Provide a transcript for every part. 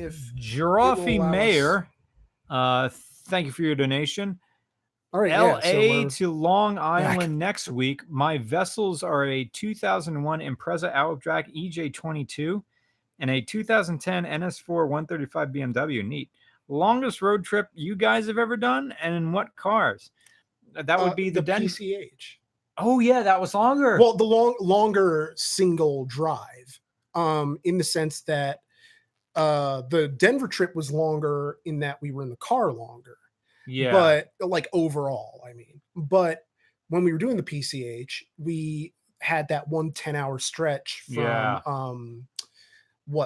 if Giraffe Mayor, thank you for your donation. All right, LA to Long Island next week. My vessels are a 2001 Impreza Outback EJ22 and a 2010 NS4 135 BMW. Neat. Longest road trip you guys have ever done, and in what cars? That would be the PCH. Oh yeah, that was longer. Well, the longer single drive, in the sense that the Denver trip was longer in that we were in the car longer. Yeah. But like overall, I mean, but when we were doing the PCH, we had that 10-hour stretch from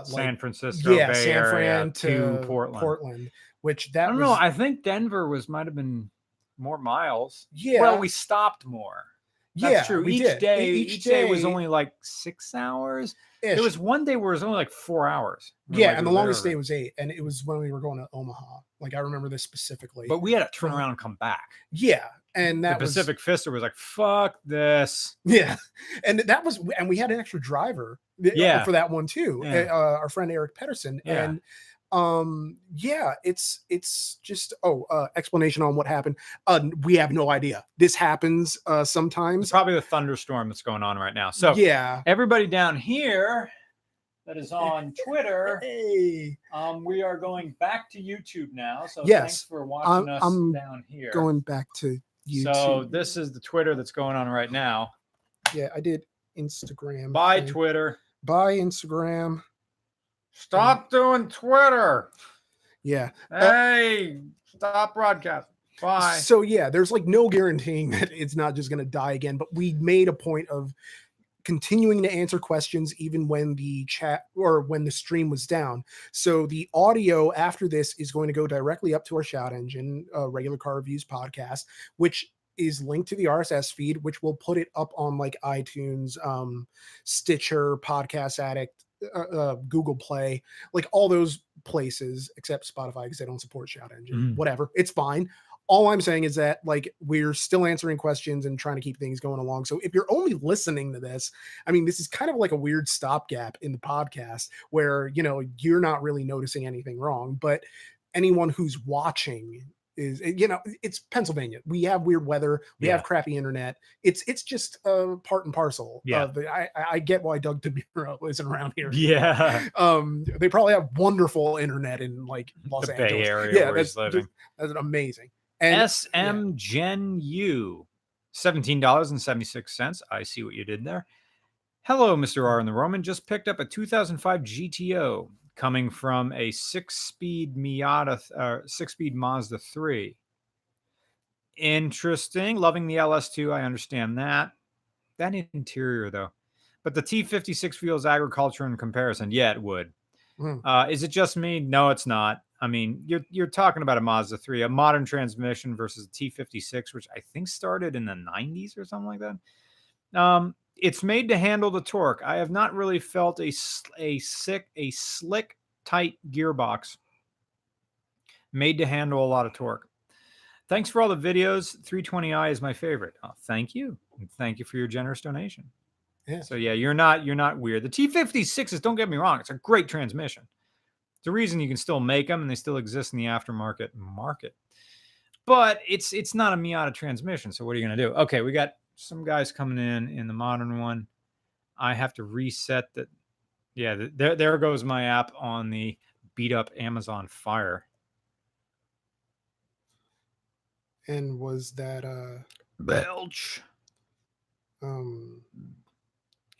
San Francisco, Bay San Area Fran to Portland, which that I don't know. I think Denver might have been more miles. Yeah. Well, we stopped more. That's true. Each day was only like 6 hours. There was one day where it was only like 4 hours. And the longest day was 8, and it was when we were going to Omaha. Like I remember this specifically. But we had to turn around and come back. Yeah, and that the Pacific Fister was like, "Fuck this." Yeah, and we had an extra driver. For that one too. Yeah. Our friend Eric Pedersen, and it's just explanation on what happened. We have no idea. This happens sometimes. It's probably the thunderstorm that's going on right now. So everybody down here that is on Twitter, we are going back to YouTube now. So thanks for watching us down here. Going back to YouTube. So this is the Twitter that's going on right now. Yeah, I did Instagram. Bye, Twitter. Bye, Instagram. Stop doing Twitter. Yeah. Hey, stop broadcasting. Bye. So yeah, there's like no guaranteeing that it's not just going to die again, but we made a point of continuing to answer questions even when the chat or when the stream was down. So the audio after this is going to go directly up to our Shout Engine, Regular Car Reviews podcast, which is linked to the RSS feed, which will put it up on like iTunes, Stitcher, Podcast Addict, Google Play, like all those places except Spotify because they don't support Shout Engine. Whatever, it's fine. All I'm saying is that like we're still answering questions and trying to keep things going along. So if you're only listening to this, I mean, this is kind of like a weird stopgap in the podcast where, you know, you're not really noticing anything wrong, but anyone who's watching is, you know, it's Pennsylvania. We have weird weather. We have crappy internet. It's just part and parcel. Yeah. I get why Doug DeBuro isn't around here. Yeah. They probably have wonderful internet in like Los Angeles. Bay Area where he's living. That's amazing. And SM Gen U, $17.76. I see what you did there. Hello, Mr. R and the Roman. Just picked up a 2005 GTO coming from a 6-speed Miata, 6-speed Mazda 3. Interesting. Loving the LS2. I understand that. That interior, though. But the T56 feels agriculture in comparison. Yeah, it would. Is it just me? No, it's not. I mean, you're talking about a Mazda 3, a modern transmission versus a T56, which I think started in the 90s or something like that. It's made to handle the torque. I have not really felt a slick, tight gearbox made to handle a lot of torque. Thanks for all the videos. 320i is my favorite. Oh, thank you. And thank you for your generous donation. Yeah. So yeah, you're not weird. The T56s, don't get me wrong, it's a great transmission. The reason you can still make them and they still exist in the aftermarket market. But it's not a Miata transmission. So what are you going to do? Okay, we got some guys coming in the modern one. I have to reset that. Yeah, there goes my app on the beat up Amazon Fire. And was that Belch?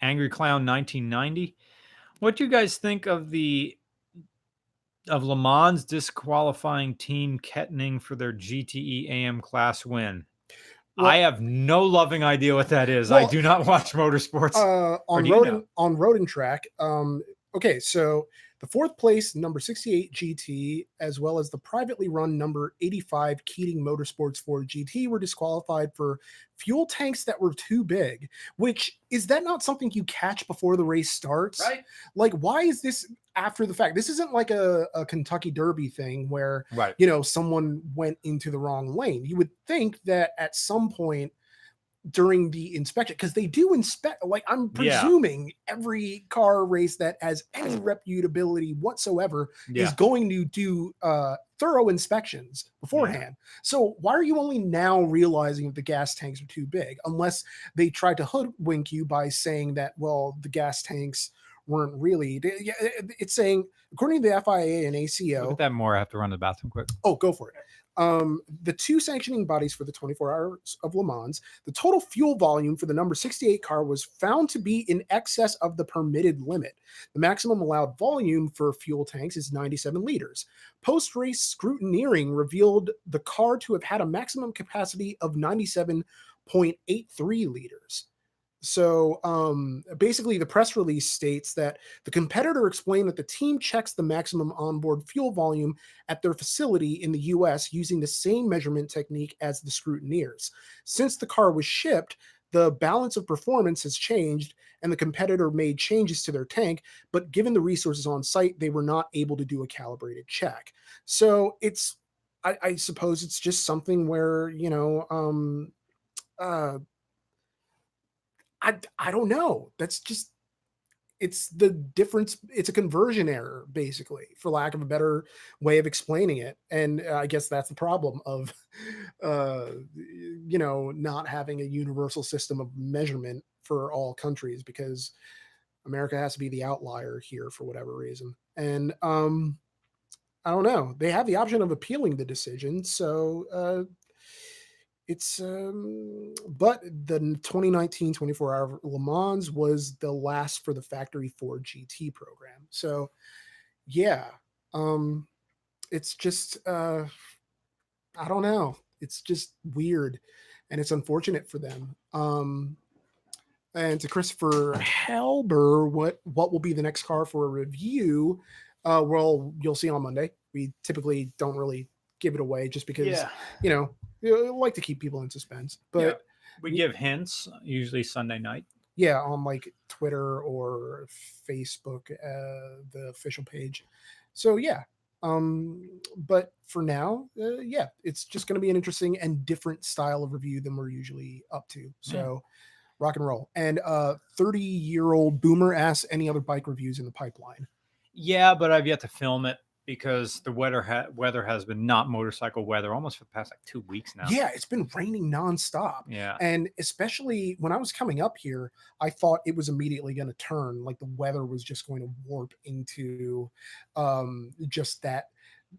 Angry Clown 1990. What do you guys think of Le Mans disqualifying Team Keating for their GTE AM class win? Well, I have no loving idea what that is. Well, I do not watch motorsports. On Road and Track. Okay, so the 4th place number 68 GT, as well as the privately run number 85 Keating Motorsports Ford GT, were disqualified for fuel tanks that were too big. Which, is that not something you catch before the race starts? Right. Like, why is this after the fact? This isn't like a Kentucky Derby thing where, right, you know, someone went into the wrong lane. You would think that at some point during the inspection, because they do inspect, like I'm presuming every car race that has any reputability whatsoever is going to do thorough inspections beforehand. So why are you only now realizing that the gas tanks are too big, unless they tried to hoodwink you by saying that, well, the gas tanks weren't really, it's saying, according to the FIA and ACO. Look at that more. I have to run to the bathroom quick. Oh, go for it. The two sanctioning bodies for the 24 Hours of Le Mans, the total fuel volume for the number 68 car was found to be in excess of the permitted limit. The maximum allowed volume for fuel tanks is 97 liters. Post-race scrutineering revealed the car to have had a maximum capacity of 97.83 liters. So basically, the press release states that the competitor explained that the team checks the maximum onboard fuel volume at their facility in the US using the same measurement technique as the scrutineers. Since the car was shipped, the balance of performance has changed and the competitor made changes to their tank, but given the resources on site, they were not able to do a calibrated check. So it's, I suppose it's just something where, I don't know. That's just, it's the difference. It's a conversion error, basically, for lack of a better way of explaining it. And I guess that's the problem of, not having a universal system of measurement for all countries, because America has to be the outlier here for whatever reason. And I don't know. They have the option of appealing the decision. So, it's but the 2019 24-hour Le Mans was the last for the factory Ford GT program. So it's just I don't know, it's just weird and it's unfortunate for them. And to Christopher Halber, what will be the next car for a review? Well, you'll see on Monday. We typically don't really give it away just because I like to keep people in suspense, but we give hints usually Sunday night. Yeah, on like Twitter or Facebook, the official page. So but for now, it's just going to be an interesting and different style of review than we're usually up to. So rock and roll. And 30-year-old boomer asks, any other bike reviews in the pipeline? Yeah, but I've yet to film it, because the weather has been not motorcycle weather almost for the past 2 weeks now. Yeah, it's been raining nonstop. Yeah. And especially when I was coming up here, I thought it was immediately going to turn, like the weather was just going to warp into just that,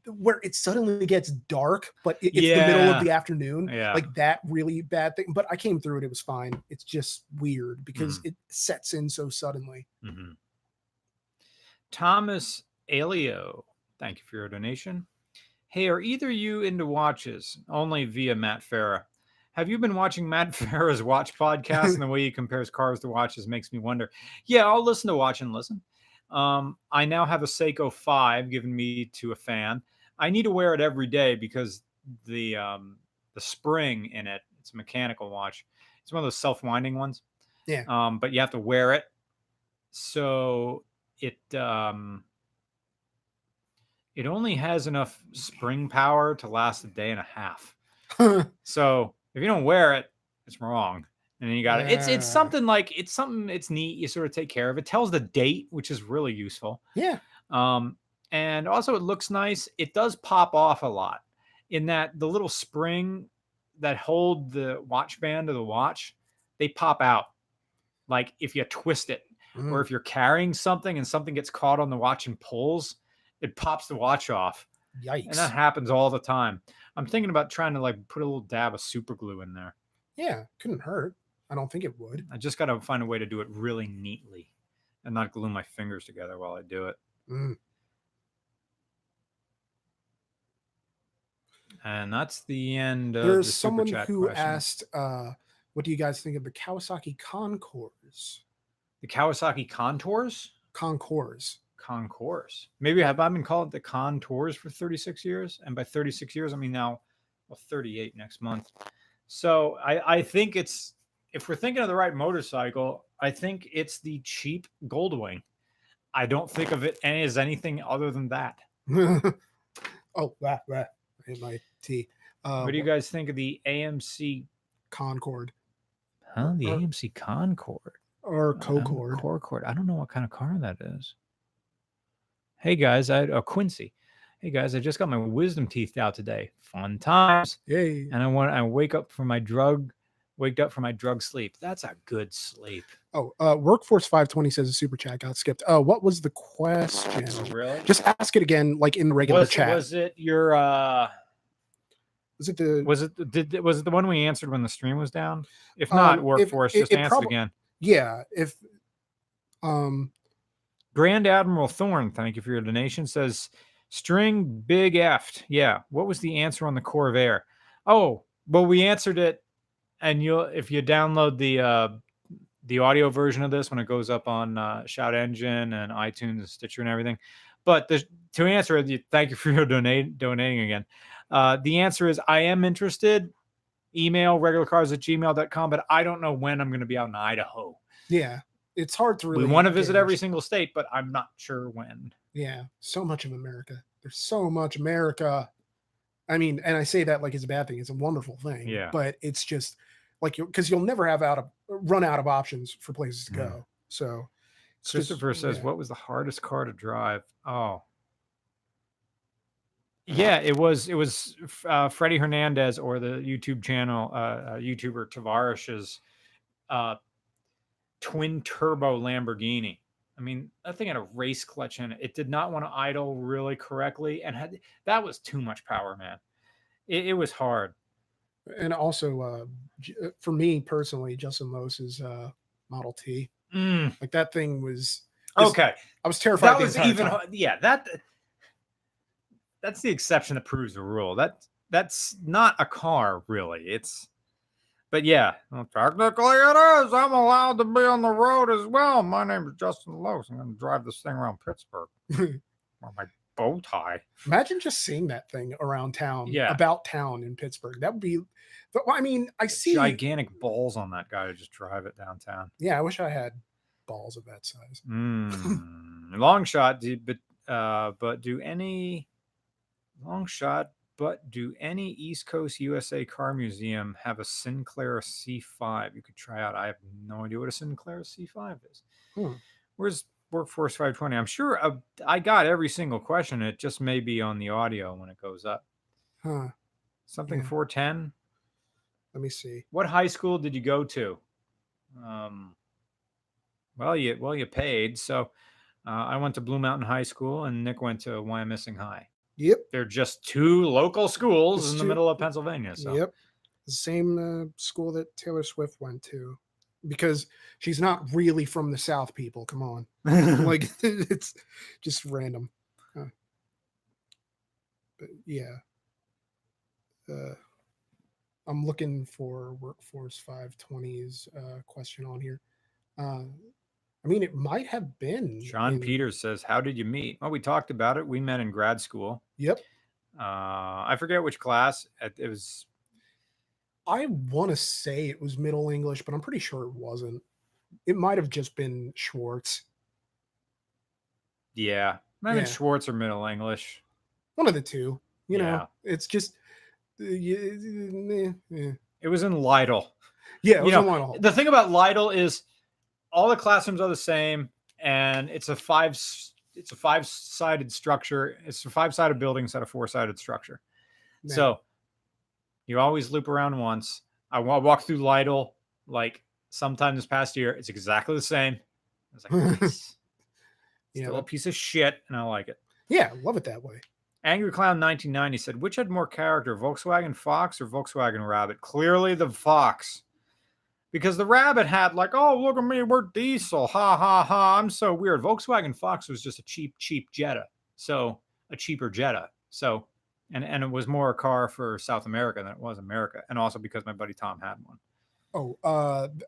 where it suddenly gets dark, but it's the middle of the afternoon. Like that really bad thing. But I came through it. It was fine. It's just weird because it sets in so suddenly. Thomas Alio, thank you for your donation. Hey, are either you into watches? Only via Matt Farah. Have you been watching Matt Farah's watch podcast? And the way he compares cars to watches makes me wonder. Yeah, I'll listen to Watch and Listen. I now have a Seiko 5 given me to a fan. I need to wear it every day because the spring in it, it's a mechanical watch. It's one of those self-winding ones. Yeah. But you have to wear it. So it only has enough spring power to last a day and a half. So if you don't wear it, it's wrong. And then you got it. It's something it's neat. You sort of take care of it. It tells the date, which is really useful. Yeah. And also it looks nice. It does pop off a lot in that the little spring that hold the watch band of the watch, they pop out. Like if you twist it, or if you're carrying something and something gets caught on the watch and pulls, it pops the watch off. Yikes. And that happens all the time. I'm thinking about trying to like put a little dab of super glue in there. Yeah, couldn't hurt. I don't think it would. I just got to find a way to do it really neatly and not glue my fingers together while I do it. And that's the end of There's the someone Super Chat who questions. asked, what do you guys think of the Kawasaki Concours? The Kawasaki Contours? Concours. Maybe have I been called the Contours for 36 years? And by 36 years, I mean now, 38 next month. So I think it's, if we're thinking of the right motorcycle, I think it's the cheap Goldwing. I don't think of it as anything other than that. Oh, that in my tea. What do you guys think of the AMC Concord? Huh? The AMC Concord. Or Concord. Concord. I don't know what kind of car that is. Hey guys, Quincy. Hey guys, I just got my wisdom teeth out today. Fun times. Yay. And I waked up from my drug sleep. That's a good sleep. Oh, Workforce 520 says a super chat got skipped. What was the question? Really? Just ask it again, like in the regular chat. Was it your Was it the one we answered when the stream was down? If not, Workforce, just answer again. Yeah. If Grand Admiral Thorne, thank you for your donation, says string big F. Yeah. What was the answer on the Corvair? Oh, well, we answered it, and if you download the audio version of this when it goes up on Shout Engine and iTunes and Stitcher and everything. But to answer it, thank you for your donating again. The answer is I am interested. Email regularcars@gmail.com, but I don't know when I'm going to be out in Idaho. Yeah. It's hard to really. We want to visit every single state, but I'm not sure when. Yeah. So much of America. There's so much America. I mean, and I say that like it's a bad thing. It's a wonderful thing. Yeah. But it's just like because you'll never run out of options for places to go. So Christopher says, what was the hardest car to drive? Oh. Yeah, it was Freddie Hernandez or the YouTube channel, YouTuber Tavarish's twin turbo Lamborghini. I mean, that thing had a race clutch in it. It did not want to idle really correctly, and that was too much power, man. It was hard. And also, for me personally, Justin Lowe's Model T, like that thing was okay. I was terrified. That was even that's the exception that proves the rule. That's not a car, really. But yeah, well, technically it is. I'm allowed to be on the road as well. My name is Justin Lowe's. I'm going to drive this thing around Pittsburgh. Or my bow tie. Imagine just seeing that thing around town, about town in Pittsburgh. That would be, I mean, I see gigantic balls on that guy to just drive it downtown. Yeah, I wish I had balls of that size. Long shot, but do any East Coast USA car museum have a Sinclair C5 you could try out? I have no idea what a Sinclair C5 is. Where's Workforce 520? I'm sure I got every single question. It just may be on the audio when it goes up. Something 410. Let me see. What high school did you go to? Well, you paid. So I went to Blue Mountain High School, and Nick went to Wyomissing High. Yep. They're just two local schools in the middle of Pennsylvania. So. Yep. The same school that Taylor Swift went to, because she's not really from the South, people. Come on. Like, it's just random. But yeah. I'm looking for Workforce 520's question on here. I mean, it might have been. Sean Peters says, how did you meet? Well, we talked about it. We met in grad school. Yep. I forget which class. It was. I want to say it was Middle English, but I'm pretty sure it wasn't. It might have just been Schwartz. Yeah. Maybe Schwartz or Middle English. One of the two. You know, it's just. It was in Lytle. Yeah, it was in Lytle. The thing about Lytle is all the classrooms are the same, and it's a five-sided structure. It's a five-sided building instead of four-sided structure. Man. So you always loop around once. I walked through Lytle like sometime this past year. It's exactly the same. I was like, nice. Still a piece of shit, and I like it. Yeah, love it that way. Angry Clown 1990 said, which had more character, Volkswagen Fox or Volkswagen Rabbit? Clearly the Fox. Because the Rabbit had like, oh, look at me, we're diesel. Ha, ha, ha. I'm so weird. Volkswagen Fox was just a cheap Jetta. So a cheaper Jetta. So, and it was more a car for South America than it was America. And also because my buddy Tom had one. Oh,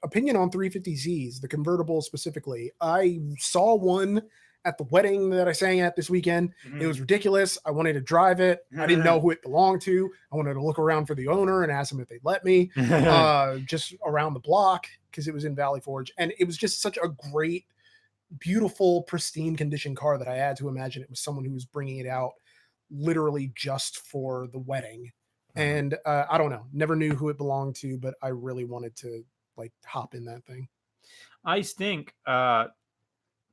opinion on 350Zs, the convertible specifically. I saw one at the wedding that I sang at this weekend. It was ridiculous. I wanted to drive it. I didn't know who it belonged to. I wanted to look around for the owner and ask them if they'd let me just around the block, because it was in Valley Forge. And it was just such a great, beautiful, pristine condition car that I had to imagine it was someone who was bringing it out literally just for the wedding. And I don't know, never knew who it belonged to, but I really wanted to like hop in that thing. I think.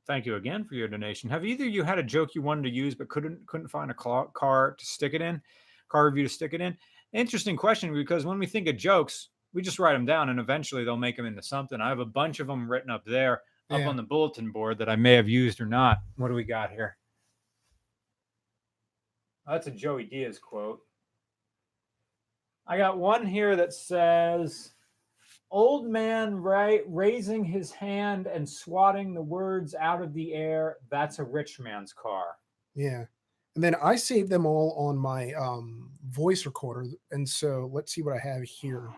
Thank you again for your donation. Have either of you had a joke you wanted to use but couldn't find a car to stick it in? Car review to stick it in? Interesting question, because when we think of jokes, we just write them down and eventually they'll make them into something. I have a bunch of them written up there, up on the bulletin board that I may have used or not. What do we got here? Oh, that's a Joey Diaz quote. I got one here that says, old man raising his hand and swatting the words out of the air. That's a rich man's car. Yeah. And then I saved them all on my voice recorder. And so let's see what I have here.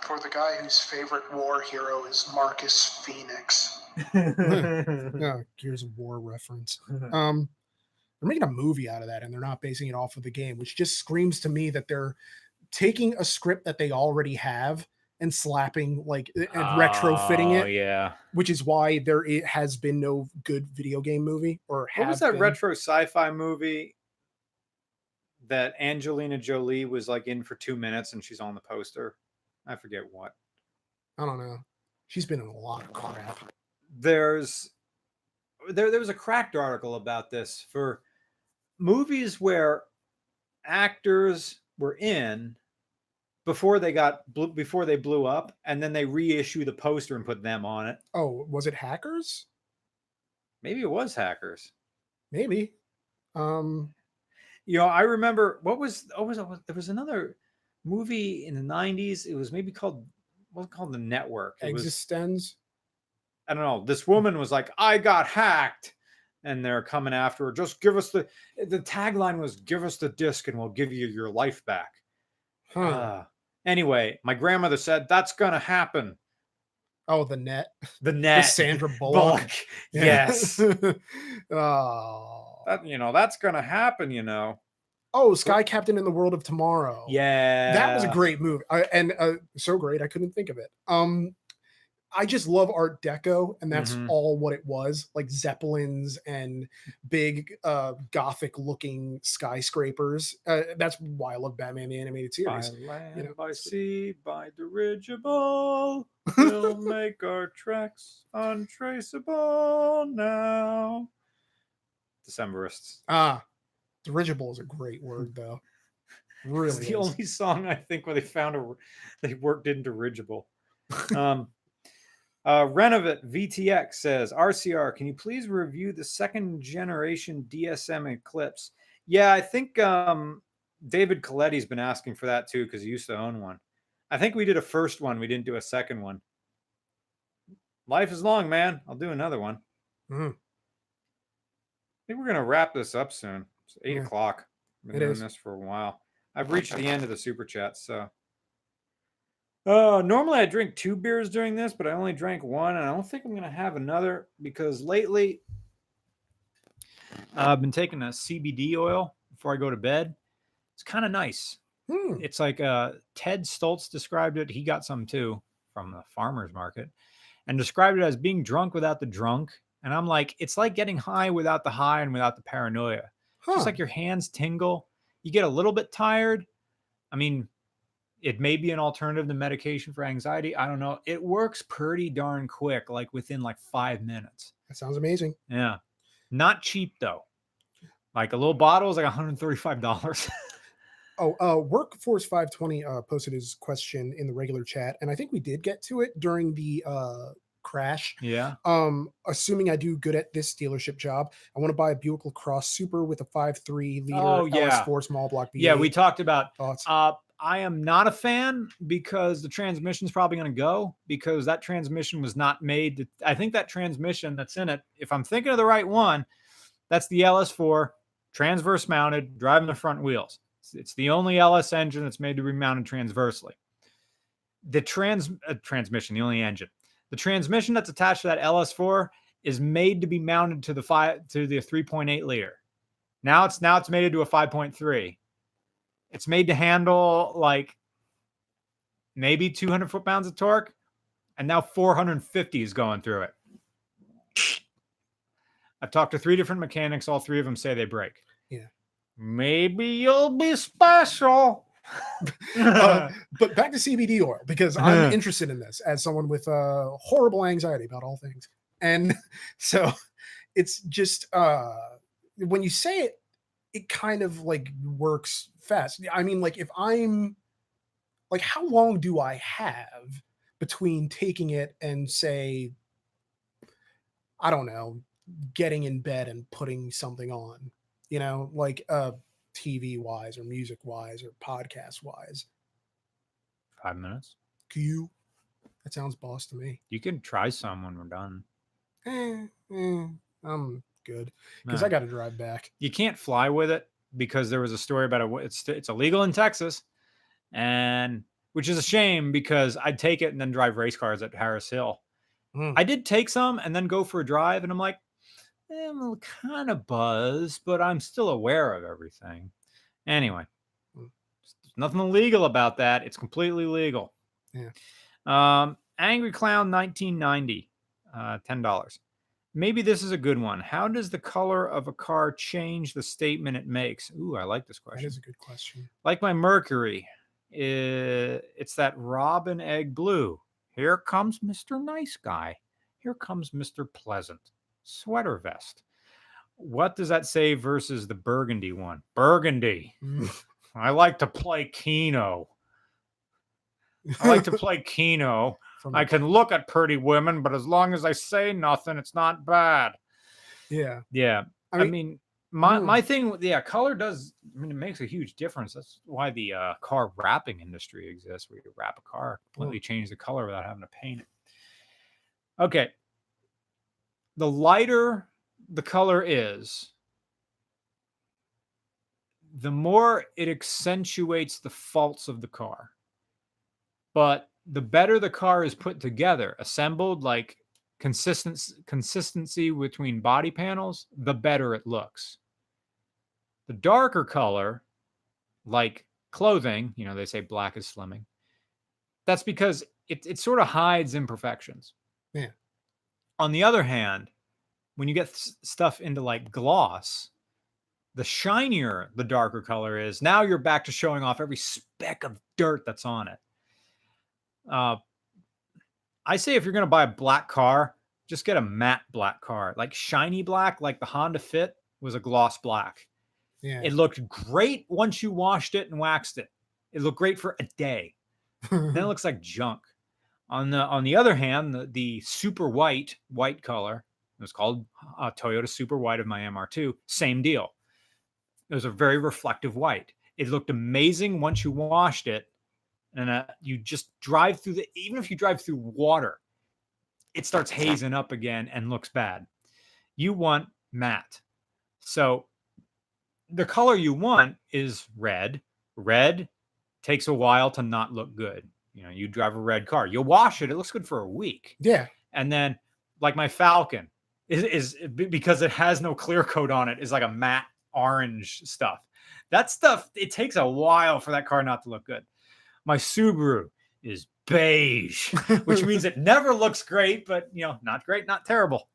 For the guy whose favorite war hero is Marcus Fenix. Yeah, here's a war reference. They're making a movie out of that and they're not basing it off of the game, which just screams to me that they're taking a script that they already have and slapping and retrofitting it. Yeah. Which is why it has been no good video game movie or what was that retro sci-fi movie that Angelina Jolie was like in for 2 minutes and she's on the poster? I forget what. I don't know. She's been in a lot of crap. There was a Cracked article about this for movies where actors were in before they blew up, and then they reissue the poster and put them on it. Oh, was it Hackers? Maybe it was Hackers. Maybe. I remember there was another movie in the 90s. It was maybe called The Network. Existenz. I don't know. This woman was like, I got hacked. And they're coming after her. Just give us the tagline was, give us the disc and we'll give you your life back. Anyway, my grandmother said, that's going to happen. Oh, The Net. The Net. With Sandra Bullock. Yes. Oh. That's going to happen, Oh, Sky Captain in the World of Tomorrow. Yeah. That was a great movie. So great, I couldn't think of it. I just love Art Deco, and that's all what it was, like zeppelins and big gothic looking skyscrapers. That's why I love Batman the Animated Series. By land, by sea, by dirigible, we'll make our tracks untraceable now. Decemberists. Dirigible is a great word, though. Really, it's the only song I think where they worked in dirigible. Renovit VTX says, RCR, can you please review the second generation DSM Eclipse? Yeah, I think David Coletti's been asking for that too, because he used to own one. I think we did a first one. We didn't do a second one. Life is long, man. I'll do another one. I think we're going to wrap this up soon. It's 8 o'clock. I've been doing this for a while. I've reached the end of the super chat, so. Normally I drink 2 beers during this, but I only drank 1, and I don't think I'm going to have another because lately I've been taking a CBD oil before I go to bed. It's kind of nice. It's like Ted Stoltz described it. He got some too from the farmer's market and described it as being drunk without the drunk. And I'm like, it's like getting high without the high and without the paranoia. Just like your hands tingle. You get a little bit tired. I mean, it may be an alternative to medication for anxiety. I don't know. It works pretty darn quick, like within like 5 minutes. That sounds amazing. Yeah. Not cheap, though. Like a little bottle is like $135. Workforce 520 posted his question in the regular chat, and I think we did get to it during the crash. Yeah. Assuming I do good at this dealership job, I want to buy a Buick LaCrosse Super with a 5.3 liter LS4 small block V8. Yeah, we talked about thoughts. I am not a fan because the transmission's probably going to go because that transmission was not made. I think that transmission that's in it, if I'm thinking of the right one, that's the LS4 transverse mounted, driving the front wheels. It's the only LS engine that's made to be mounted transversely. The transmission, the only engine. The transmission that's attached to that LS4 is made to be mounted to the 3.8 liter. Now it's made to a 5.3. It's made to handle like maybe 200 foot-pounds of torque, and now 450 is going through it. I've talked to 3 different mechanics. All 3 of them say they break. Yeah. Maybe you'll be special. But back to CBD oil, because I'm interested in this as someone with horrible anxiety about all things. And so it's just when you say it, it kind of like works fast. I mean, like if I'm like, how long do I have between taking it and say, I don't know, getting in bed and putting something on, like TV wise or music wise or podcast wise? 5 minutes. Q. That sounds boss to me. You can try some when we're done. I'm good because I got to drive back. You can't fly with it because there was a story about it's illegal in Texas, and which is a shame because I'd take it and then drive race cars at Harris Hill. I did take some and then go for a drive, and I'm like, I'm kind of buzzed, but I'm still aware of everything. Anyway, there's nothing illegal about that. It's completely legal. Yeah. Angry Clown 1990, $10. Maybe this is a good one. How does the color of a car change the statement it makes? Ooh, I like this question. That is a good question. Like my Mercury, it's that robin egg blue. Here comes Mr. Nice Guy. Here comes Mr. Pleasant. Sweater vest. What does that say versus the burgundy one? Burgundy. I like to play Keno. I can look at pretty women, but as long as I say nothing, it's not bad. Yeah. Yeah. I mean my thing, color does, it makes a huge difference. That's why the car wrapping industry exists, where you wrap a car, completely change the color without having to paint it. Okay. The lighter the color is, the more it accentuates the faults of the car. But the better the car is put together, assembled, like consistency between body panels, the better it looks. The darker color, like clothing, they say black is slimming. That's because it sort of hides imperfections. Yeah. On the other hand, when you get stuff into like gloss, the shinier the darker color is, now you're back to showing off every speck of dirt that's on it. I say if you're going to buy a black car, just get a matte black car, like shiny black, like the Honda Fit was a gloss black. Yeah. It looked great once you washed it and waxed it. It looked great for a day. Then it looks like junk. On the other hand, the super white color, it was called Toyota Super White of my MR2, same deal. It was a very reflective white. It looked amazing once you washed it. And you just drive through even if you drive through water, it starts hazing up again and looks bad. You want matte. So the color you want is red. Red takes a while to not look good. You drive a red car, you'll wash it, it looks good for a week. Yeah. And then like my Falcon is because it has no clear coat on it, is like a matte orange stuff. That stuff, it takes a while for that car not to look good. My Subaru is beige, which means it never looks great, but not great, not terrible.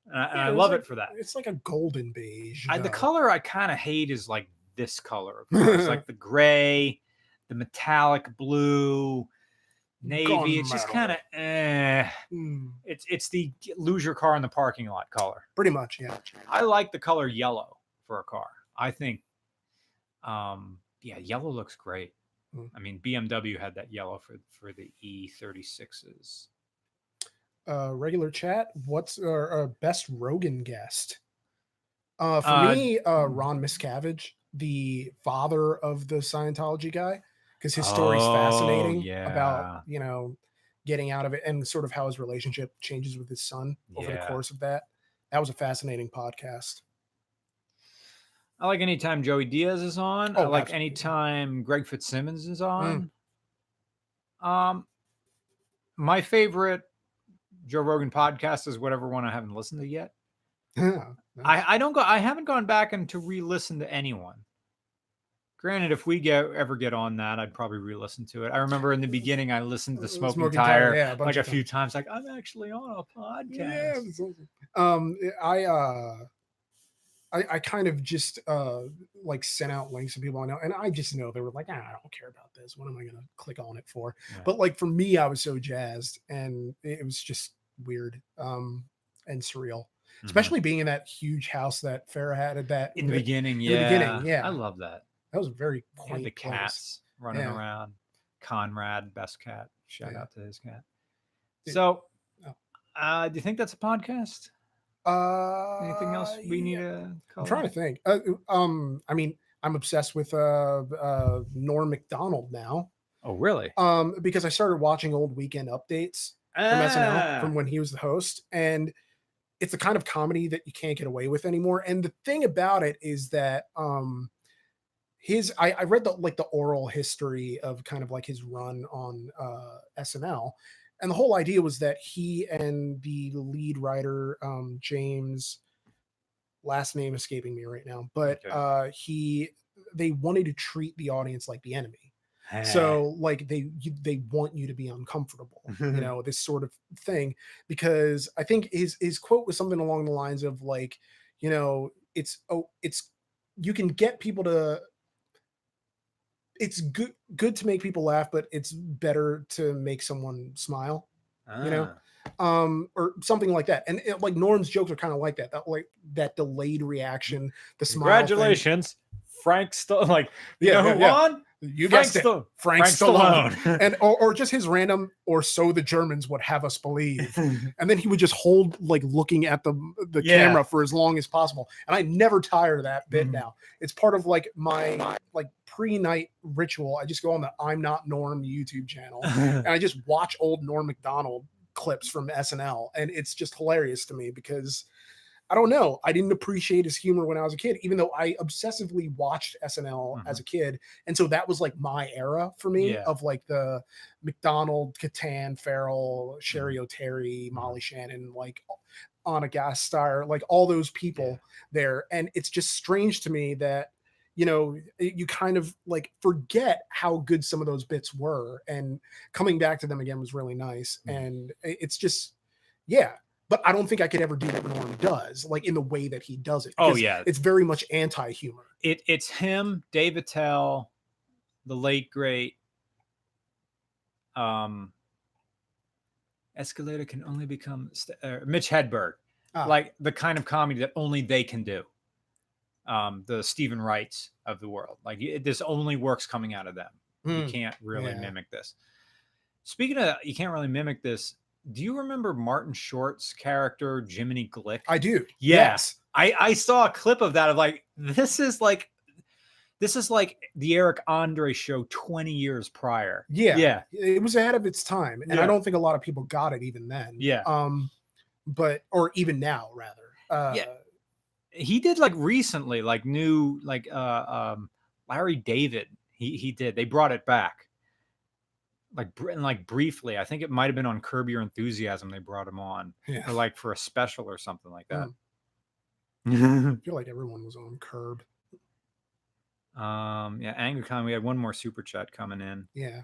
And I love it for that. It's like a golden beige. The color I kind of hate is like this color. It's like the gray, the metallic blue, navy. It's just kind of It's the lose your car in the parking lot color. Pretty much, yeah. I like the color yellow for a car. I think, yellow looks great. I mean, BMW had that yellow for the E36s. Regular chat. What's our best Rogan guest? For me, Ron Miscavige, the father of the Scientology guy, because his story's fascinating about getting out of it and sort of how his relationship changes with his son over the course of that. That was a fascinating podcast. I like anytime Joey Diaz is on. I like anytime Greg Fitzsimmons is on. My favorite Joe Rogan podcast is whatever one I haven't listened to yet. Yeah, nice. I haven't gone back and to re-listen to anyone. Granted, if we ever get on that, I'd probably re-listen to it. I remember in the beginning, I listened to the Smoking Tire like a few times. Like, I'm actually on a podcast. Yeah, I I kind of just like sent out links to people I know, and I just know they were like, I don't care about this. What am I gonna click on it for? Yeah. But like for me, I was so jazzed, and it was just weird and surreal. Especially being in that huge house that Farrah had at that in the beginning. in the beginning, yeah. I love that. That was a very Had quaint the place. cats running Yeah. around. Conrad, best cat. Shout Yeah. out to his cat. Dude. So, Oh. do you think that's a podcast? Anything else we need to call? I'm trying to think. I mean, I'm obsessed with Norm Macdonald now. Oh, really? Because I started watching old Weekend Updates from SNL from when he was the host, and it's the kind of comedy that you can't get away with anymore. And the thing about it is that I read the oral history of kind of like his run on SNL, and the whole idea was that he and the lead writer James, last name escaping me right now, but they wanted to treat the audience like the enemy. So like they want you to be uncomfortable, this sort of thing, because I think his quote was something along the lines of like, it's you can get people to, it's good to make people laugh, but it's better to make someone smile, or something like that. And like Norm's jokes are kind of like that that delayed reaction, the smile. Congratulations, Frank Stallone. Like, who won? You guessed it, Frank Stallone. And or just his random, or so the Germans would have us believe. And then he would just hold like looking at the camera for as long as possible. And I never tire of that bit now. It's part of like my like pre-night ritual. I just go on the I'm Not Norm YouTube channel and I just watch old Norm Macdonald clips from SNL. And it's just hilarious to me because I don't know. I didn't appreciate his humor when I was a kid, even though I obsessively watched SNL as a kid. And so that was like my era for me of like the McDonald, Catan, Farrell, Sherry O'Terry, Molly Shannon, like Anna Gasteyer, like all those people there. And it's just strange to me that, you kind of like forget how good some of those bits were. And coming back to them again was really nice. And it's just, but I don't think I could ever do what Norm does, like in the way that he does it. Oh yeah, it's very much anti-humor. It's him, Dave Attell, the late great. Escalator can only become Mitch Hedberg, like the kind of comedy that only they can do. The Stephen Wrights of the world, like this only works coming out of them. You can't really mimic this. Speaking of, you can't really mimic this. Do you remember Martin Short's character, Jiminy Glick? I do. Yes. I saw a clip of that of like, this is like the Eric Andre show 20 years prior. Yeah. It was ahead of its time. And I don't think a lot of people got it even then. Yeah. Or even now rather. He did like recently, like new, like Larry David. He did. They brought it back. Like briefly, I think it might have been on Curb Your Enthusiasm. They brought him on, or like for a special or something like that. I feel like everyone was on Curb. Angry Con. We had one more super chat coming in. Yeah.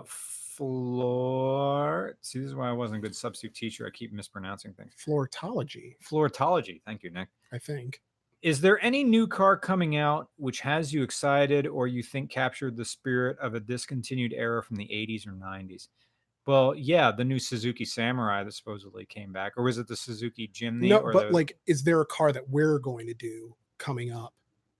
Floor. See, this is why I wasn't a good substitute teacher. I keep mispronouncing things. Floortology. Thank you, Nick. I think. Is there any new car coming out which has you excited or you think captured the spirit of a discontinued era from the 80s or 90s? Well, yeah, the new Suzuki Samurai that supposedly came back. Or was it the Suzuki Jimny? No, but like, is there a car that we're going to do coming up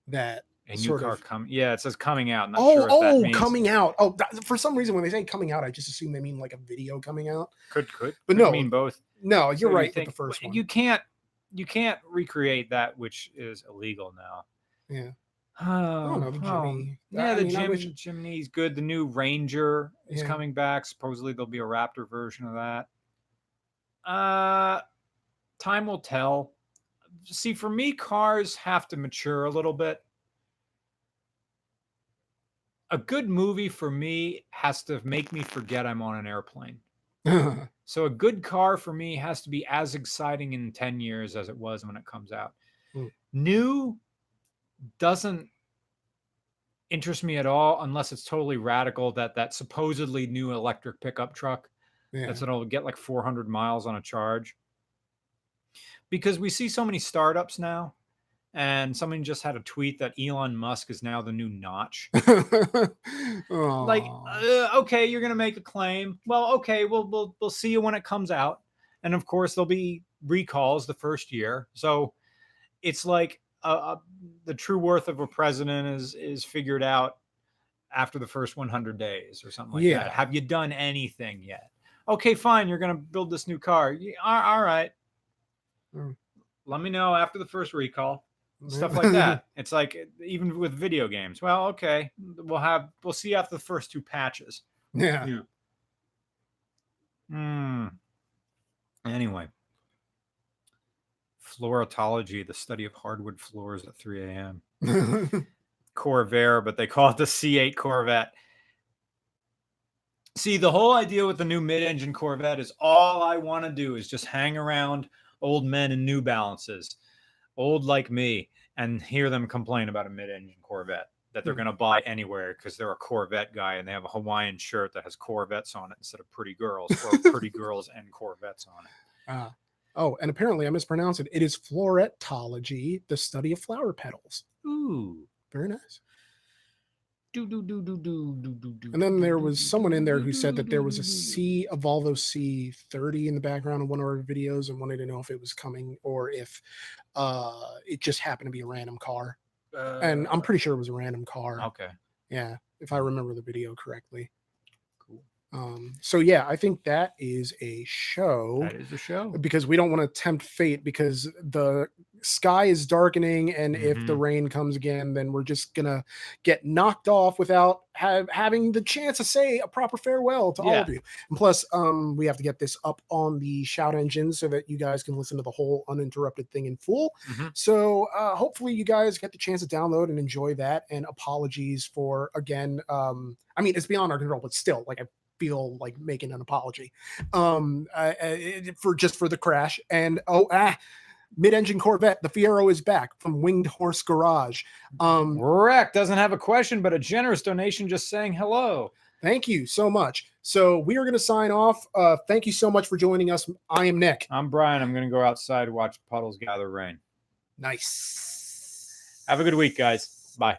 that a new car it says coming out. Not sure what that means. Coming out. Oh, for some reason when they say coming out, I just assume they mean like a video coming out. Could. But no, I mean both. No, you're right with the first one. You can't recreate that which is illegal now. Yeah. The Jimny's good. The new Ranger is coming back. Supposedly there'll be a Raptor version of that. Time will tell. See, for me, cars have to mature a little bit. A good movie for me has to make me forget I'm on an airplane. So a good car for me has to be as exciting in 10 years as it was when it comes out. New doesn't interest me at all unless it's totally radical. That supposedly new electric pickup truck that's gonna get like 400 miles on a charge. because we see so many startups now, and someone just had a tweet that Elon Musk is now the new Notch. Like, okay, you're gonna make a claim. Well, okay, we'll see you when it comes out, and of course there'll be recalls the first year. So it's like the true worth of a president is figured out after the first 100 days or something like that. Have you done anything yet? Okay, fine. You're going to build this new car. All right. Let me know after the first recall. Stuff like that. It's like even with video games. Well, okay, we'll see after the first 2 patches. Yeah. Anyway, Floratology, the study of hardwood floors at 3 a.m. Corvair, but they call it the C8 Corvette. See, the whole idea with the new mid-engine Corvette is all I want to do is just hang around old men in New Balances, old like me, and hear them complain about a mid-engine Corvette that they're going to buy anywhere because they're a Corvette guy and they have a Hawaiian shirt that has Corvettes on it instead of pretty girls, or pretty girls and Corvettes on it. Oh, and apparently I mispronounced it. It is floretology, the study of flower petals. Ooh. Very nice. And then there was someone in there who said that there was a Volvo C30 in the background of one of our videos and wanted to know if it was coming or if it just happened to be a random car. And I'm pretty sure it was a random car. Okay. Yeah, if I remember the video correctly. Cool. So yeah, I think that is a show. That is a show. Because we don't want to tempt fate because the sky is darkening, and if the rain comes again, then we're just gonna get knocked off without having the chance to say a proper farewell to all of you. And plus, we have to get this up on the Shout engine so that you guys can listen to the whole uninterrupted thing in full. So hopefully you guys get the chance to download and enjoy that. And apologies for, again, I mean, it's beyond our control, but still, like, I feel like making an apology for the crash. And mid-engine Corvette, the Fiero is back from Winged Horse Garage. Wreck doesn't have a question, but a generous donation just saying hello. Thank you so much. So we are going to sign off. Thank you so much for joining us. I am Nick. I'm Brian. I'm going to go outside and watch puddles gather rain. Nice. Have a good week, guys. Bye.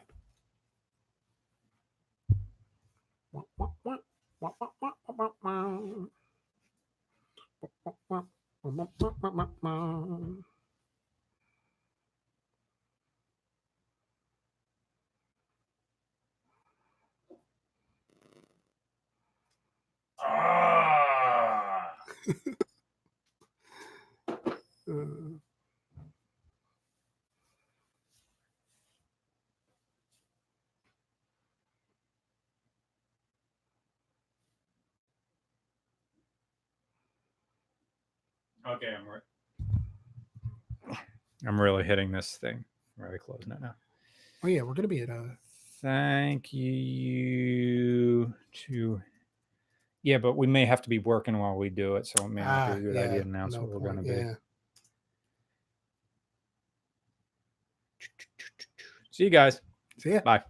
Okay, I'm really hitting this thing. I'm really closing it now. Oh yeah, we're gonna be at Thank you to. Yeah, but we may have to be working while we do it, so it may not be a good idea to announce what we're going to be. See you guys. See ya. Bye.